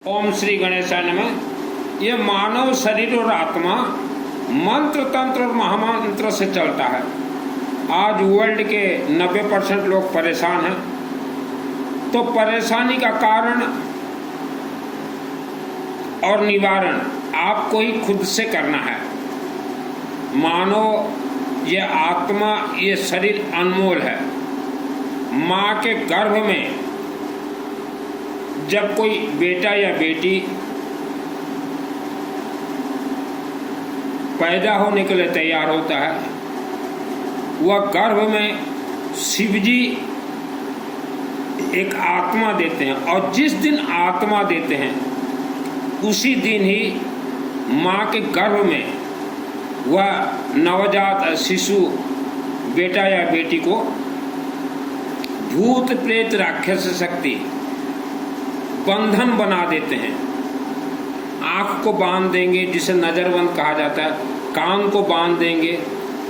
ओम श्री गणेशाय नमः। यह मानव शरीर और आत्मा मंत्र तंत्र और महामंत्र से चलता है। आज वर्ल्ड के 90% लोग परेशान हैं। तो परेशानी का कारण और निवारण आपको ही खुद से करना है। मानो ये आत्मा, ये शरीर अनमोल है। माँ के गर्भ में जब कोई बेटा या बेटी पैदा होने के लिए तैयार होता है, वह गर्भ में शिवजी एक आत्मा देते हैं, और जिस दिन आत्मा देते हैं उसी दिन ही माँ के गर्भ में वह नवजात शिशु बेटा या बेटी को भूत प्रेत राक्षस शक्ति बंधन बना देते हैं। आँख को बांध देंगे, जिसे नजरबंद कहा जाता है, कान को बांध देंगे,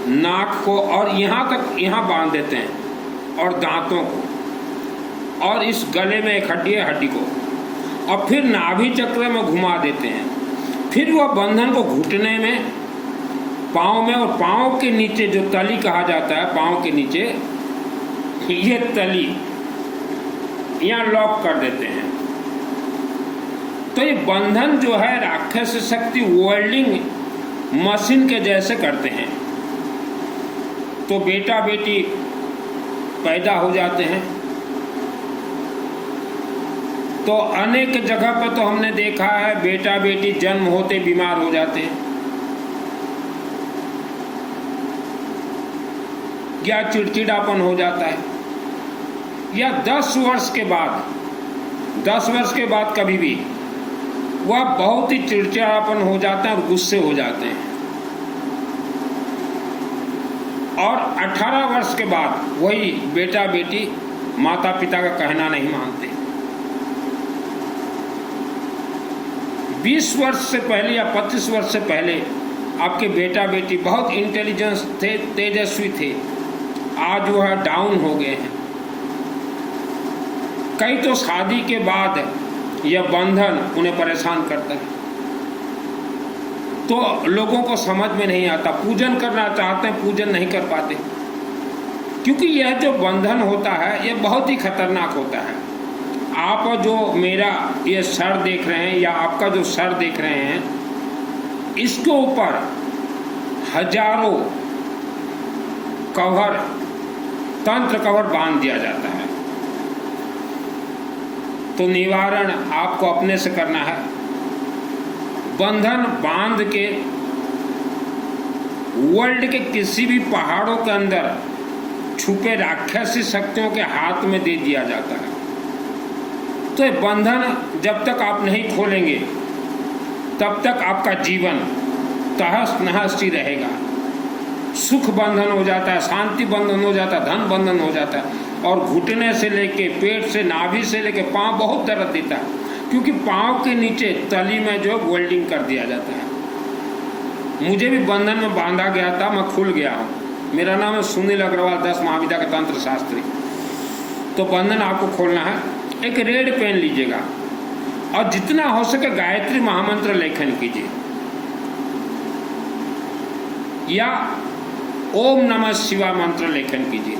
नाक को, और यहाँ तक यहाँ बांध देते हैं, और दांतों को, और इस गले में एक हड्डी है, हड्डी को, और फिर नाभि चक्र में घुमा देते हैं। फिर वह बंधन को घुटने में, पाँव में, और पाँव के नीचे जो तली कहा जाता है, पाँव के नीचे ये तली यहाँ लॉक कर देते हैं। तो ये बंधन जो है राक्षस शक्ति वेल्डिंग मशीन के जैसे करते हैं। तो बेटा बेटी पैदा हो जाते हैं। तो अनेक जगह पर तो हमने देखा है बेटा बेटी जन्म होते बीमार हो जाते हैं, या चिड़चिड़ापन हो जाता है, या 10 वर्ष के बाद कभी भी वह बहुत ही चिड़चिड़ापन हो जाता है और गुस्से हो जाते हैं, और 18 वर्ष के बाद वही बेटा बेटी माता पिता का कहना नहीं मानते। 20 वर्ष से पहले या 25 वर्ष से पहले आपके बेटा बेटी बहुत इंटेलिजेंस थे, तेजस्वी थे, आज वह डाउन हो गए हैं। कई तो शादी के बाद यह बंधन उन्हें परेशान करता है। तो लोगों को समझ में नहीं आता, पूजन करना चाहते हैं, पूजन नहीं कर पाते, क्योंकि यह जो बंधन होता है यह बहुत ही खतरनाक होता है। आप जो मेरा ये सर देख रहे हैं, या आपका जो सर देख रहे हैं, इसके ऊपर हजारों कवर, तंत्र कवर बांध दिया जाता है। तो निवारण आपको अपने से करना है। बंधन बांध के वर्ल्ड के किसी भी पहाड़ों के अंदर छुपे राक्षसी शक्तियों के हाथ में दे दिया जाता है। तो ये बंधन जब तक आप नहीं खोलेंगे तब तक आपका जीवन तहस नहस ही रहेगा। सुख बंधन हो जाता है, शांति बंधन हो जाता है, धन बंधन हो जाता है, और घुटने से लेके पेट से, नाभि से लेके पाँव बहुत दर्द देता है, क्योंकि पाँव के नीचे तली में जो वेल्डिंग कर दिया जाता है। मुझे भी बंधन में बांधा गया था, मैं खुल गया हूँ। मेरा नाम है सुनील अग्रवाल, 10 महाविद्या का तंत्र शास्त्री। तो बंधन आपको खोलना है। एक रेड पेन लीजिएगा, और जितना हो सके गायत्री महामंत्र लेखन कीजिए, या ओम नमः शिवाय मंत्र लेखन कीजिए।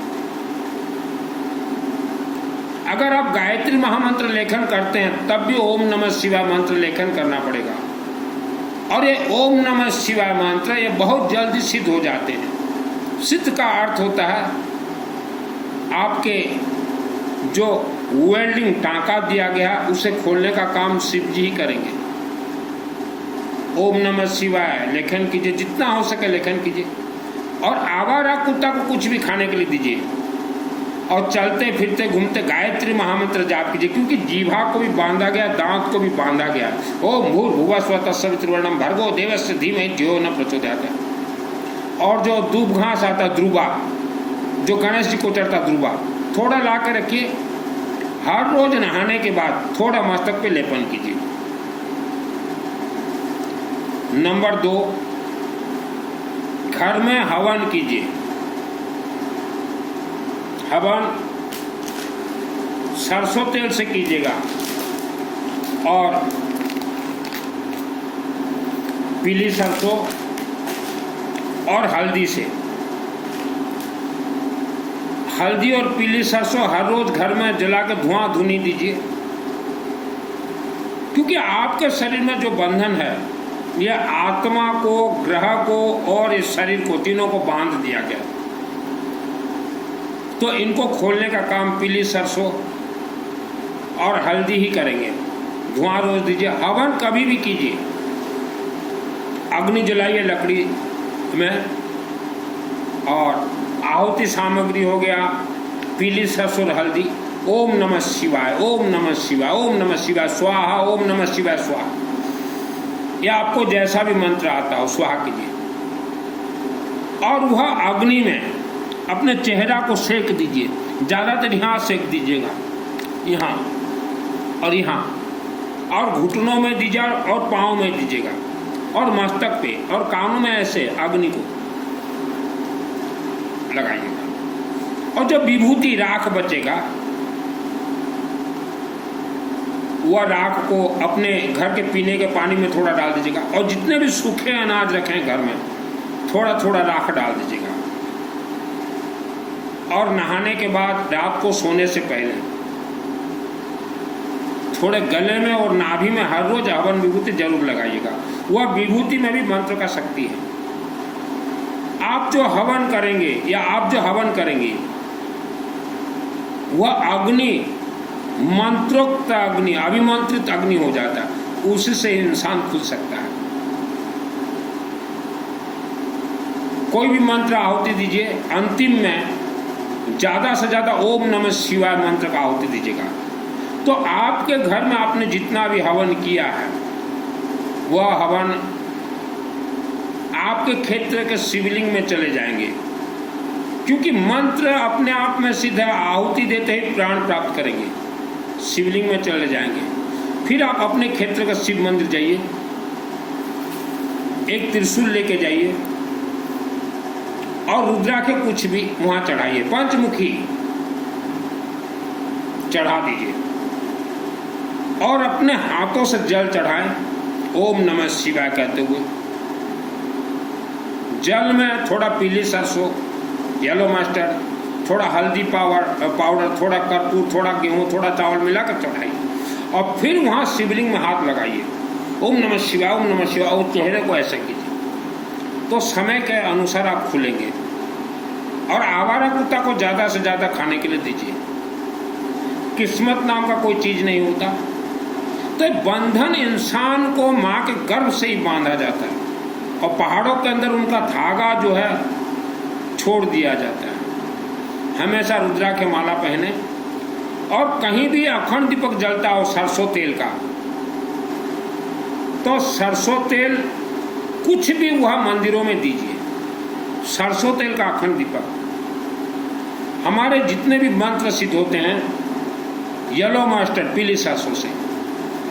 अगर आप गायत्री महामंत्र लेखन करते हैं तब भी ओम नमः शिवाय मंत्र लेखन करना पड़ेगा। और ये ओम नमः शिवाय मंत्र ये बहुत जल्दी सिद्ध हो जाते हैं। सिद्ध का अर्थ होता है आपके जो वेल्डिंग टांका दिया गया उसे खोलने का काम शिव जी ही करेंगे। ओम नमः शिवाय लेखन कीजिए, जितना हो सके लेखन कीजिए, और आवारा कुत्ता को कुछ भी खाने के लिए दीजिए, और चलते फिरते घूमते गायत्री महामंत्र जाप कीजिए, क्योंकि जीभा को भी बांधा गया, दांत को भी बांधा गया। ओम भूर्भुवः स्वः तत्सवितुर्वरेण्यं भर्गो देवस्य धीमहि धियो न प्रचोदयात्। और जो दूब घास आता द्रुबा, जो गणेश जी को चढ़ता द्रुबा, थोड़ा ला कर रखिए। हर रोज नहाने के बाद थोड़ा मस्तक पे लेपन कीजिए। नंबर 2, घर में हवन कीजिए। हवन सरसों तेल से कीजिएगा। और पीली सरसों और हल्दी से। हल्दी और पीली सरसों हर रोज घर में जला के धुआं धुनी दीजिए, क्योंकि आपके शरीर में जो बंधन है यह आत्मा को, ग्रह को और इस शरीर को, तीनों को बांध दिया गया। तो इनको खोलने का काम पीली सरसों और हल्दी ही करेंगे। धुआं रोज दीजिए। हवन कभी भी कीजिए, अग्नि जलाइए लकड़ी में, और आहुति सामग्री हो गया पीली सरसों और हल्दी। ओम नमः शिवाय, ओम नमः शिवाय, ओम नमः शिवाय स्वाहा, ओम नमः शिवाय स्वाहा, या आपको जैसा भी मंत्र आता हो स्वाहा कीजिए। और वह अग्नि में अपने चेहरा को सेक दीजिए। ज़्यादातर यहाँ सेक दीजिएगा, यहाँ और यहाँ, और घुटनों में दीजिए और पाँव में दीजिएगा, और मस्तक पे और कानों में ऐसे अग्नि को लगाइएगा। और जो विभूति राख बचेगा वह राख को अपने घर के पीने के पानी में थोड़ा डाल दीजिएगा। और जितने भी सूखे अनाज रखे हैं घर में थोड़ा थोड़ा राख डाल दीजिएगा। और नहाने के बाद रात को सोने से पहले थोड़े गले में और नाभि में हर रोज हवन विभूति जरूर लगाइएगा। वह विभूति में भी मंत्र का शक्ति है। आप जो हवन करेंगे या आप जो हवन करेंगे वह अग्नि मंत्रोक्त अग्नि, अभिमंत्रित अग्नि हो जाता है, उससे इंसान खुल सकता है। कोई भी मंत्र आहुति दीजिए, अंतिम में ज़्यादा से ज़्यादा ओम नमः शिवाय मंत्र का आहुति दीजिएगा। तो आपके घर में आपने जितना भी हवन किया है वह हवन आपके क्षेत्र के शिवलिंग में चले जाएंगे, क्योंकि मंत्र अपने आप में सिद्ध है। आहुति देते ही प्राण प्राप्त करेंगे, शिवलिंग में चले जाएंगे। फिर आप अपने क्षेत्र का शिव मंदिर जाइए, एक त्रिशूल लेके जाइए और रुद्राक्ष कुछ भी वहां चढ़ाइए, पंचमुखी चढ़ा दीजिए और अपने हाथों से जल चढ़ाएं ओम नमः शिवाय कहते हुए। जल में थोड़ा पीली सरसों, येलो मस्टर्ड, थोड़ा हल्दी पाउडर, थोड़ा कपूर, थोड़ा गेहूं, थोड़ा चावल मिलाकर चढ़ाइए और फिर वहाँ शिवलिंग में हाथ लगाइए। ओम नमः शिवाय, ओम नमः शिवाय, और चेहरे को ऐसे कीजिए। तो समय के अनुसार आप खुलेंगे। और आवारा कुत्ता को ज़्यादा से ज़्यादा खाने के लिए दीजिए। किस्मत नाम का कोई चीज़ नहीं होता। तो बंधन इंसान को माँ के गर्भ से ही बांधा जाता है और पहाड़ों के अंदर उनका धागा जो है छोड़ दिया जाता है। हमेशा रुद्राक्ष माला पहने और कहीं भी अखंड दीपक जलता हो सरसों तेल का, तो सरसों तेल कुछ भी वह मंदिरों में दीजिए। सरसों तेल का अखंड दीपक। हमारे जितने भी मंत्र सिद्ध होते हैं येलो मस्टर्ड, पीली सरसों से।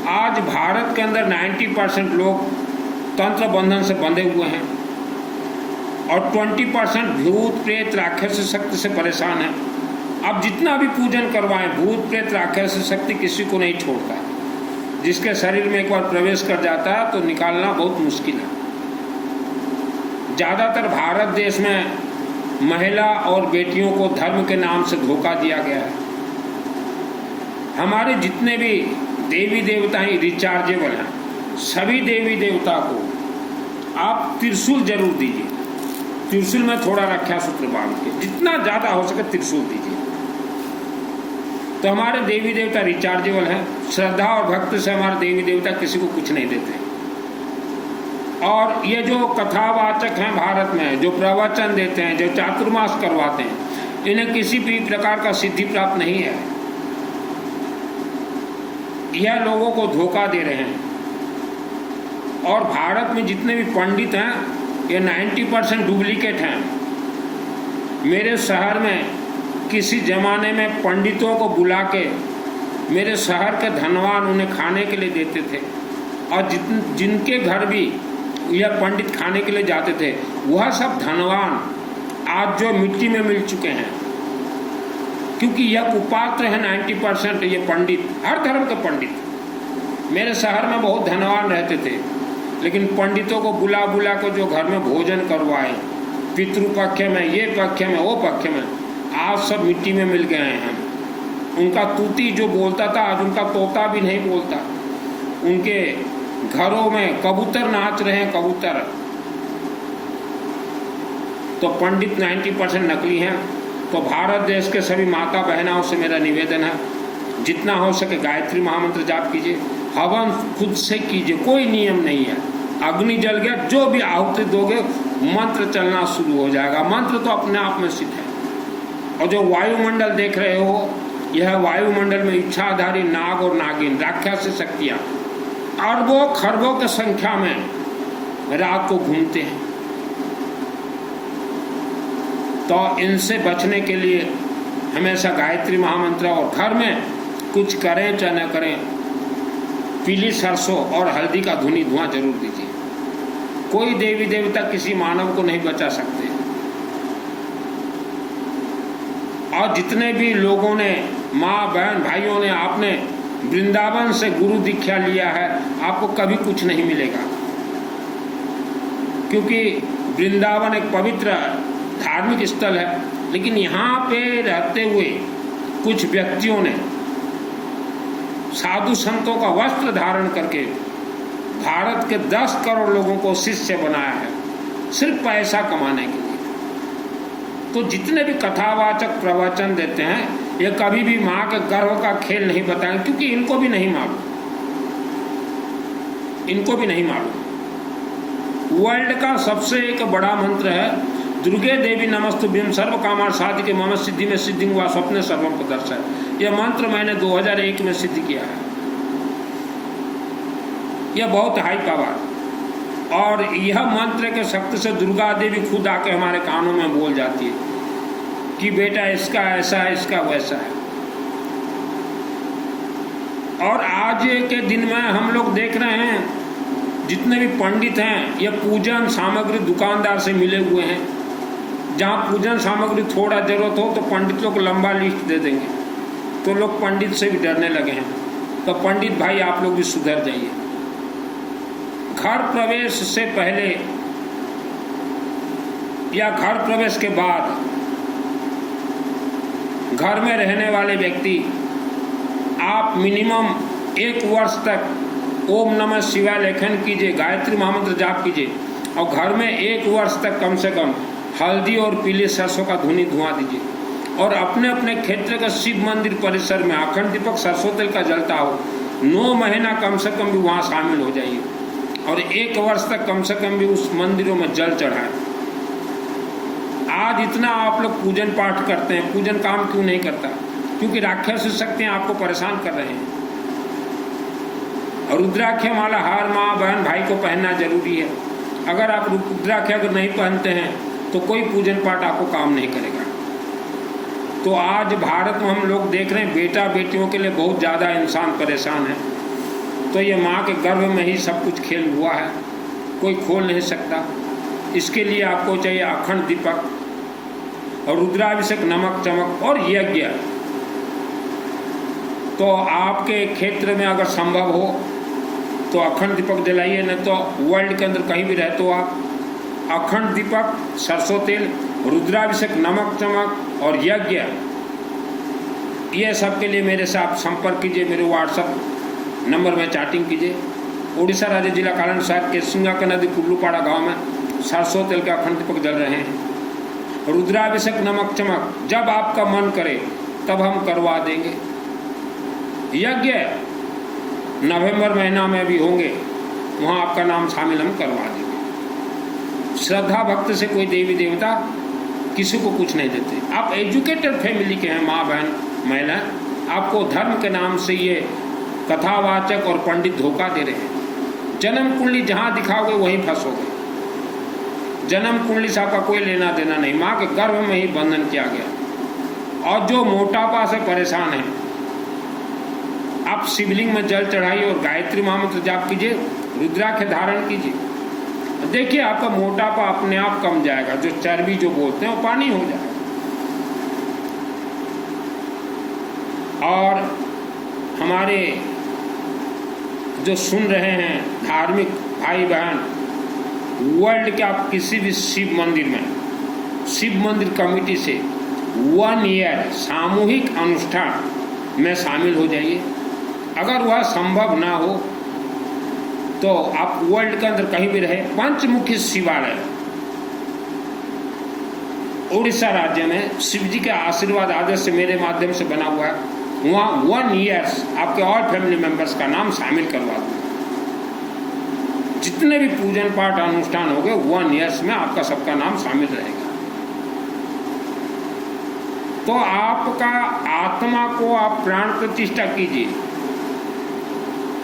आज भारत के अंदर 90% लोग तंत्र बंधन से बंधे हुए हैं और 20% भूत प्रेत राक्षस शक्ति से परेशान है। अब जितना भी पूजन करवाएं, भूत प्रेत राक्षस शक्ति किसी को नहीं छोड़ता। जिसके शरीर में एक बार प्रवेश कर जाता है तो निकालना बहुत मुश्किल है। ज़्यादातर भारत देश में महिला और बेटियों को धर्म के नाम से धोखा दिया गया है। हमारे जितने भी देवी देवता हैं रिचार्जेबल हैं। सभी देवी देवता को आप त्रिशूल जरूर दीजिए। त्रिशूल में थोड़ा रक्षा सूत्र बांध के, जितना ज़्यादा हो सके त्रिशूल दीजिए। तो हमारे देवी देवता रिचार्जेबल हैं। श्रद्धा और भक्ति से हमारे देवी देवता किसी को कुछ नहीं देते। और ये जो कथावाचक हैं भारत में, जो प्रवचन देते हैं, जो चातुर्मास करवाते हैं, इन्हें किसी भी प्रकार का सिद्धि प्राप्त नहीं है। यह लोगों को धोखा दे रहे हैं। और भारत में जितने भी पंडित हैं ये 90% डुप्लीकेट हैं। मेरे शहर में किसी जमाने में पंडितों को बुला के मेरे शहर के धनवान उन्हें खाने के लिए देते थे। और जिनके घर भी यह पंडित खाने के लिए जाते थे वह सब धनवान आज जो मिट्टी में मिल चुके हैं, क्योंकि यह कुपात्र है 90% ये पंडित, हर धर्म के पंडित। मेरे शहर में बहुत धनवान रहते थे, लेकिन पंडितों को बुला बुला कर जो घर में भोजन करवाए, पितृपक्ष में, ये पक्ष में, वो पक्ष में, आज सब मिट्टी में मिल गए हैं। उनका तूती जो बोलता था आज उनका तोता भी नहीं बोलता। उनके घरों में कबूतर नाच रहे हैं, कबूतर। तो पंडित 90% नकली हैं। तो भारत देश के सभी माता बहनों से मेरा निवेदन है, जितना हो सके गायत्री महामंत्र जाप कीजिए, हवन खुद से कीजिए, कोई नियम नहीं है। अग्नि जल गया, जो भी आहुति दोगे मंत्र चलना शुरू हो जाएगा। मंत्र तो अपने आप में सिद्ध है। और जो वायुमंडल देख रहे हो, यह वायुमंडल में इच्छाधारी नाग और नागिन, राक्षसी शक्तियां अरबों खरबों की संख्या में रात को घूमते हैं। तो इनसे बचने के लिए हमेशा गायत्री महामंत्र, और घर में कुछ करें चाहे न करें, पीली सरसों और हल्दी का धुनी धुआं जरूर दीजिए। कोई देवी देवता किसी मानव को नहीं बचा सकते। और जितने भी लोगों ने, माँ बहन भाइयों ने, आपने वृंदावन से गुरु दीक्षा लिया है, आपको कभी कुछ नहीं मिलेगा, क्योंकि वृंदावन एक पवित्र धार्मिक स्थल है। लेकिन यहाँ पे रहते हुए कुछ व्यक्तियों ने साधु संतों का वस्त्र धारण करके भारत के 10 करोड़ लोगों को शिष्य बनाया है, सिर्फ पैसा कमाने के लिए। तो जितने भी कथावाचक प्रवचन देते हैं, ये कभी भी माँ के गर्भ का खेल नहीं बताएंगे, क्योंकि इनको भी नहीं मालूम, इनको भी नहीं मालूम। वर्ल्ड का सबसे एक बड़ा मंत्र है, दुर्गे देवी नमस्तुभ्यं सर्व कामार साधिके मम सिद्धि में सिद्धिं वा स्वप्ने सर्वम प्रदर्शय। यह मंत्र मैंने 2001 में सिद्ध किया है। यह बहुत हाई पावर, और यह मंत्र के शक्ति से दुर्गा देवी खुद आके हमारे कानों में बोल जाती है कि बेटा इसका ऐसा है, इसका वैसा है। और आज के दिन में हम लोग देख रहे हैं, जितने भी पंडित हैं, ये पूजन सामग्री दुकानदार से मिले हुए हैं। जहाँ पूजन सामग्री थोड़ा जरूरत हो तो पंडितों को लंबा लिस्ट दे देंगे, तो लोग पंडित से भी डरने लगे हैं। तो पंडित भाई आप लोग भी सुधर जाइए। घर प्रवेश से पहले या घर प्रवेश के बाद घर में रहने वाले व्यक्ति, आप मिनिमम 1 वर्ष तक ओम नमः शिवाय लेखन कीजिए, गायत्री महामंत्र जाप कीजिए, और घर में 1 वर्ष तक कम से कम हल्दी और पीले सरसों का धुनी धुआं दीजिए। और अपने अपने क्षेत्र का शिव मंदिर परिसर में अखंड दीपक सरसों तेल का जलता हो, 9 महीना कम से कम भी वहाँ शामिल हो जाइए, और 1 वर्ष तक कम से कम भी उस मंदिरों में जल चढ़ाएं। आज इतना आप लोग पूजन पाठ करते हैं, पूजन काम क्यों नहीं करता? क्योंकि राक्षसी शक्तियाँ आपको परेशान कर रहे हैं। रुद्राक्ष माला हर माँ बहन भाई को पहनना जरूरी है। अगर आप रुद्राक्ष अगर नहीं पहनते हैं तो कोई पूजन पाठ आपको काम नहीं करेगा। तो आज भारत में हम लोग देख रहे हैं, बेटा बेटियों के लिए बहुत ज़्यादा इंसान परेशान है। तो ये माँ के गर्भ में ही सब कुछ खेल हुआ है, कोई खोल नहीं सकता। इसके लिए आपको चाहिए अखंड दीपक और रुद्राभिषेक, नमक चमक और यज्ञ। तो आपके क्षेत्र में अगर संभव हो तो अखंड दीपक जलाइए, नहीं तो वर्ल्ड के अंदर कहीं भी रहते हो आप, अखंड दीपक, सरसों तेल, रुद्राभिषेक, नमक चमक और यज्ञ, ये सब के लिए मेरे से आप संपर्क कीजिए। मेरे व्हाट्सएप नंबर में चैटिंग कीजिए। उड़ीसा राज्य जिला कालन साहब के सिंगा का नदी कुल्लूपाड़ा गांव में सरसों तेल के अखंड दीपक जल रहे हैं। रुद्राभिषेक, नमक चमक जब आपका मन करे तब हम करवा देंगे। यज्ञ नवंबर महीना में भी होंगे, वहाँ आपका नाम शामिल हम करवा देंगे। श्रद्धा भक्त से कोई देवी देवता किसी को कुछ नहीं देते। आप एजुकेटेड फैमिली के हैं, माँ बहन महिला, आपको धर्म के नाम से ये कथावाचक और पंडित धोखा दे रहे हैं। जन्म कुंडली जहाँ दिखाओगे वहीं फंसोगे। जन्म कुंडली से आपका कोई लेना देना नहीं, माँ के गर्भ में ही बंधन किया गया। और जो मोटापा से परेशान है, आप शिवलिंग में जल चढ़ाइए और गायत्री महामंत्र जाप कीजिए, रुद्राक्ष धारण कीजिए, देखिए आपका मोटापा अपने आप कम जाएगा। जो चर्बी जो बोलते हैं वो पानी हो जाएगा। और हमारे जो सुन रहे हैं धार्मिक भाई बहन, वर्ल्ड के आप किसी भी शिव मंदिर कमेटी से 1 ईयर सामूहिक अनुष्ठान में शामिल हो जाइए। अगर वह संभव ना हो तो आप वर्ल्ड के अंदर कहीं भी रहे, पंचमुखी शिवालय उड़ीसा राज्य में शिव जी के आशीर्वाद आदेश से मेरे माध्यम से बना हुआ है, वहाँ 1 ईयर्स आपके और फैमिली मेंबर्स का नाम शामिल करवा दूँ। जितने भी पूजन पाठ अनुष्ठान हो गए 1 ईयर्स में आपका सबका नाम शामिल रहेगा। तो आपका आत्मा को आप प्राण प्रतिष्ठा कीजिए,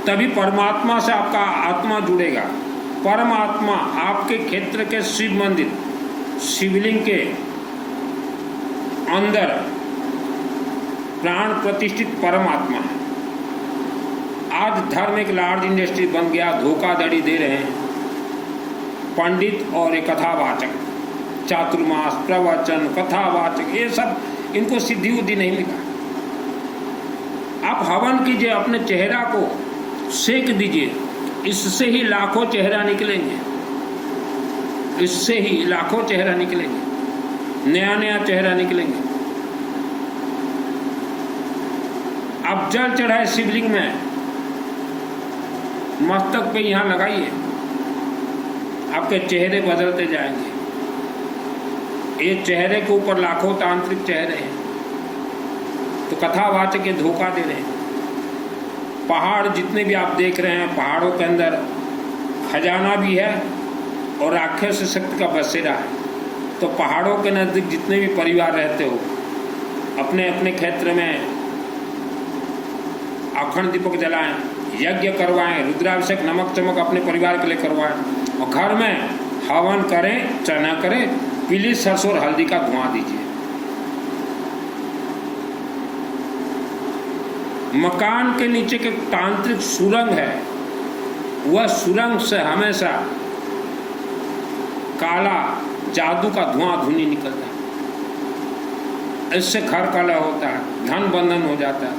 तभी परमात्मा से आपका आत्मा जुड़ेगा। परमात्मा आपके क्षेत्र के शिव मंदिर, शिवलिंग के अंदर प्राण प्रतिष्ठित परमात्मा है। आज धर्म एक लार्ज इंडस्ट्री बन गया, धोखाधड़ी दे रहे हैं पंडित और एक कथावाचक, चातुर्मास, प्रवचन, कथावाचक, ये सब इनको सिद्धि उद्धि नहीं मिला। आप हवन कीजिए, अपने चेहरा को सेक दीजिए, इससे ही लाखों चेहरा निकलेंगे, इससे ही लाखों चेहरा निकलेंगे, नया नया चेहरा निकलेंगे। आप जल चढ़ाए शिवलिंग में, मस्तक पे यहाँ लगाइए, आपके चेहरे बदलते जाएंगे। ये चेहरे के ऊपर लाखों तांत्रिक चेहरे हैं, तो कथावाचक के धोखा दे रहे हैं। पहाड़ जितने भी आप देख रहे हैं, पहाड़ों के अंदर खजाना भी है और राक्षस शक्ति का बसेरा है। तो पहाड़ों के नज़दीक जितने भी परिवार रहते हो, अपने अपने क्षेत्र में अखंड दीपक जलाएं, यज्ञ करवाएं, रुद्राभिषेक, नमक चमक अपने परिवार के लिए करवाएं और घर में हवन करें, चना करें, पीली सरसों और हल्दी का धुआं दीजिए। मकान के नीचे के तांत्रिक सुरंग है, वह सुरंग से हमेशा काला जादू का धुआं धुनी निकलता है। इससे घर कलह होता है, धन बंधन हो जाता है,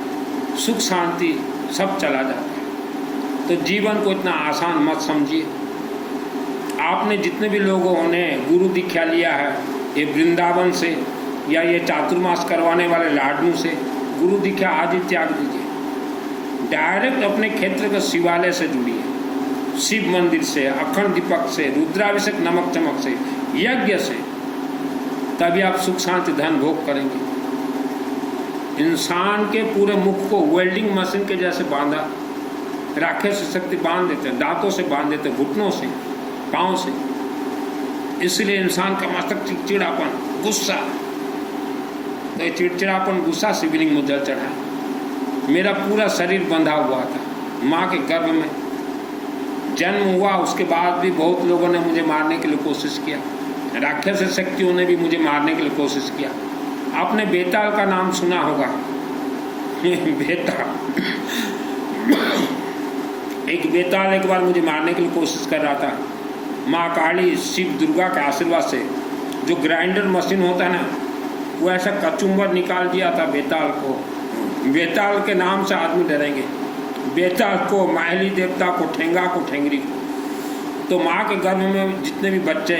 सुख शांति सब चला जाता है। तो जीवन को इतना आसान मत समझिए। आपने जितने भी लोगों ने गुरु दीक्षा लिया है, ये वृंदावन से या ये चातुर्मास करवाने वाले लाडनू से, गुरु दीक्षा आज ही त्याग दीजिए। डायरेक्ट अपने क्षेत्र के शिवालय से जुड़िए, शिव मंदिर से, अखंड दीपक से, रुद्राभिषेक, नमक चमक से, यज्ञ से, तभी आप सुख शांति धन भोग करेंगे। इंसान के पूरे मुख को वेल्डिंग मशीन के जैसे बांधा, राक्षस शक्ति बांध देते, दांतों से बांध देते, घुटनों से, पाँव से। इसलिए इंसान का मस्तक चिड़चिड़ापन, गुस्सा, तो ये चिड़चिड़ापन, गुस्सा शिवलिंग में जल चढ़ा। मेरा पूरा शरीर बंधा हुआ था, माँ के गर्भ में जन्म हुआ, उसके बाद भी बहुत लोगों ने मुझे मारने के लिए कोशिश किया, राक्षस शक्तियों ने भी मुझे मारने के लिए कोशिश किया। आपने बेताल का नाम सुना होगा। बेताल, एक बेताल एक बार मुझे मारने के लिए कोशिश कर रहा था। माँ काली, शिव दुर्गा के आशीर्वाद से जो ग्राइंडर मशीन होता है ना, वो ऐसा कचुम्बर निकाल दिया था बेताल को। बेताल के नाम से आदमी डरेंगे, बेताल को, माहली देवता को, ठेंगा को, ठेंगरी को। तो माँ के गर्भ में जितने भी बच्चे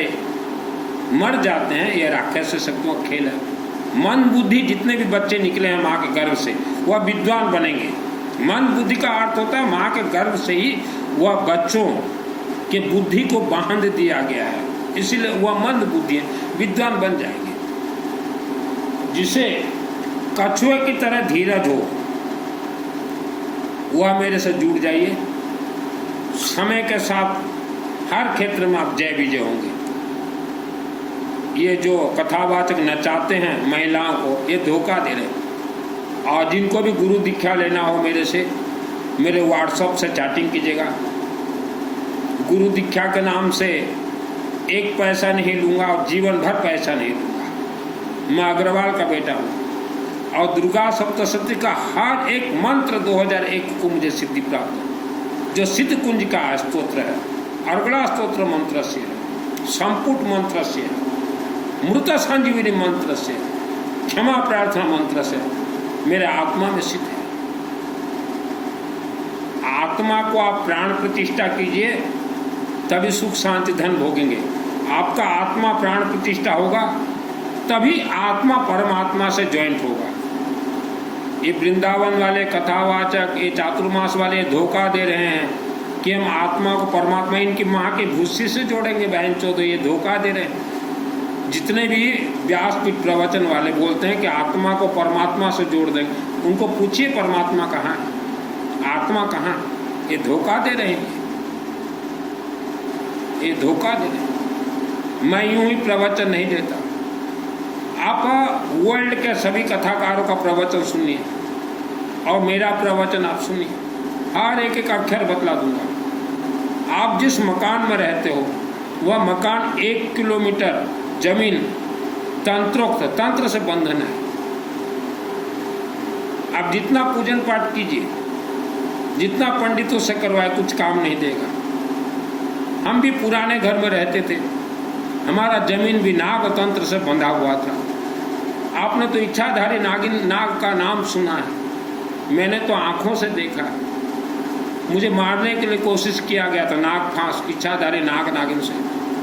मर जाते हैं, ये राक्षस शक्तियों का खेल है। मन बुद्धि जितने भी बच्चे निकले हैं माँ के गर्भ से, वह विद्वान बनेंगे। मन बुद्धि का अर्थ होता है माँ के गर्भ से ही वह बच्चों के बुद्धि को बांध दिया गया है, इसीलिए वह मंद बुद्धि है, विद्वान बन जाएंगे। जिसे कछुए की तरह धीरज हो, वह मेरे से जुड़ जाइए। समय के साथ हर क्षेत्र में आप जय विजय होंगे। ये जो कथावाचक नचाते हैं महिलाओं को, ये धोखा दे रहे हैं। और जिनको भी गुरु दीक्षा लेना हो मेरे से, मेरे व्हाट्सएप से चैटिंग कीजिएगा। गुरु दीक्षा के नाम से 1 पैसा नहीं लूँगा और जीवन भर पैसा नहीं लूँगा। मैं अग्रवाल का बेटा हूँ और दुर्गा सप्तशती का हर एक मंत्र 2001 को मुझे सिद्धि प्राप्त है। जो सिद्ध कुंज का स्तोत्र है, अर्गला स्तोत्र मंत्र से, संपुट मंत्र से, मृत संजीवनी मंत्र से, क्षमा प्रार्थना मंत्र से मेरे आत्मा में सिद्ध है। आत्मा को आप प्राण प्रतिष्ठा कीजिए, तभी सुख शांति धन भोगेंगे। आपका आत्मा प्राण प्रतिष्ठा होगा, तभी आत्मा परमात्मा से ज्वाइंट होगा। ये वृंदावन वाले कथावाचक, ये चातुर्मास वाले धोखा दे रहे हैं कि हम आत्मा को परमात्मा इनकी माँ की भूसी से जोड़ेंगे। बहन चोद, ये धोखा दे रहे हैं। जितने भी व्यासपीठ प्रवचन वाले बोलते हैं कि आत्मा को परमात्मा से जोड़ देंगे, उनको पूछिए परमात्मा कहाँ है, आत्मा कहाँ है? ये धोखा दे रहे हैं, ये धोखा दे रहे हैं। मैं यूं ही प्रवचन नहीं देता। आप वर्ल्ड के सभी कथाकारों का प्रवचन सुनिए और मेरा प्रवचन आप सुनिए, हर एक एक अक्षर बतला दूंगा। आप जिस मकान में रहते हो वह मकान 1 किलोमीटर जमीन तंत्रोक्त तंत्र से बंधन है। आप जितना पूजन पाठ कीजिए, जितना पंडितों से करवाए, कुछ काम नहीं देगा। हम भी पुराने घर में रहते थे, हमारा जमीन भी नाग तंत्र से बंधा हुआ था। आपने तो इच्छाधारी नाग का नाम सुना है, मैंने तो आंखों से देखा। मुझे मारने के लिए कोशिश किया गया था, नाग फांस इच्छाधारी नाग नागिन से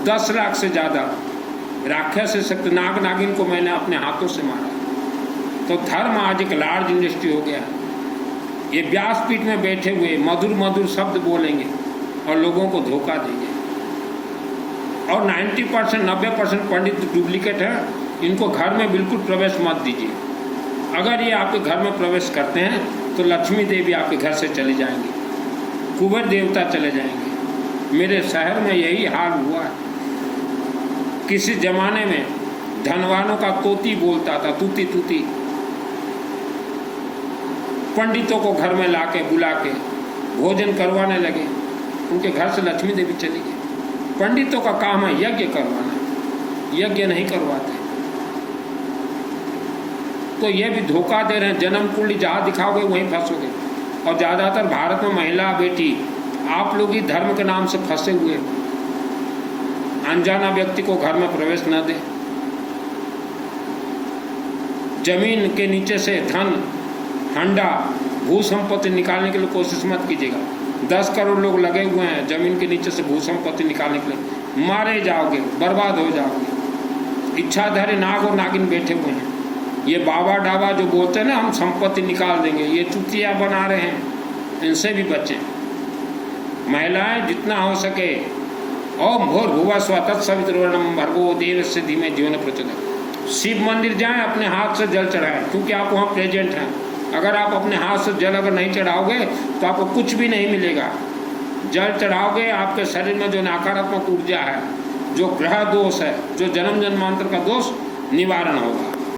10 लाख से ज़्यादा राक्षस शक्ति नाग नागिन को मैंने अपने हाथों से मारा। तो धर्म आज एक लार्ज इंडस्ट्री हो गया। ये व्यासपीठ में बैठे हुए मधुर मधुर शब्द बोलेंगे और लोगों को धोखा देंगे। और 90% 90% पंडित डुप्लीकेट है, इनको घर में बिल्कुल प्रवेश मत दीजिए। अगर ये आपके घर में प्रवेश करते हैं तो लक्ष्मी देवी आपके घर से चली जाएंगी, कुबेर देवता चले जाएंगे। मेरे शहर में यही हाल हुआ है। किसी जमाने में धनवानों का तोती बोलता था, तूती तूती। पंडितों को घर में लाके बुला के भोजन करवाने लगे, उनके घर से लक्ष्मी देवी चली गई। पंडितों का काम है यज्ञ करवाना, यज्ञ नहीं करवाते। तो ये भी धोखा दे रहे हैं। जन्म कुंडली जहाँ दिखाओगे वहीं फंसोगे। और ज़्यादातर भारत में महिला बेटी आप लोग ही धर्म के नाम से फंसे हुए। अनजाना व्यक्ति को घर में प्रवेश न दे। जमीन के नीचे से धन, हंडा, भू संपत्ति निकालने के लिए कोशिश मत कीजिएगा। 10 करोड़ लोग लगे हुए हैं जमीन के नीचे से भू संपत्ति निकालने के लिए, मारे जाओगे, बर्बाद हो जाओगे। इच्छाधारी नाग और नागिन बैठे हुए हैं। ये बाबा डाबा जो बोलते हैं ना, हम संपत्ति निकाल देंगे, ये चुतिया बना रहे हैं, इनसे भी बचें। महिलाएं जितना हो सके ओम भूर्भुवः स्वः तत्सवितुर्वरेण्यं भर्गो देवस्य धीमहि धियो न प्रचोदयात्। शिव मंदिर जाएं, अपने हाथ से जल चढ़ाएं, क्योंकि आप वहाँ प्रेजेंट हैं। अगर आप अपने हाथ से जल अगर नहीं चढ़ाओगे तो आपको कुछ भी नहीं मिलेगा। जल चढ़ाओगे, आपके शरीर में जो नकारात्मक ऊर्जा है, जो ग्रह दोष है, जो जन्म जन्मांतर का दोष निवारण होगा।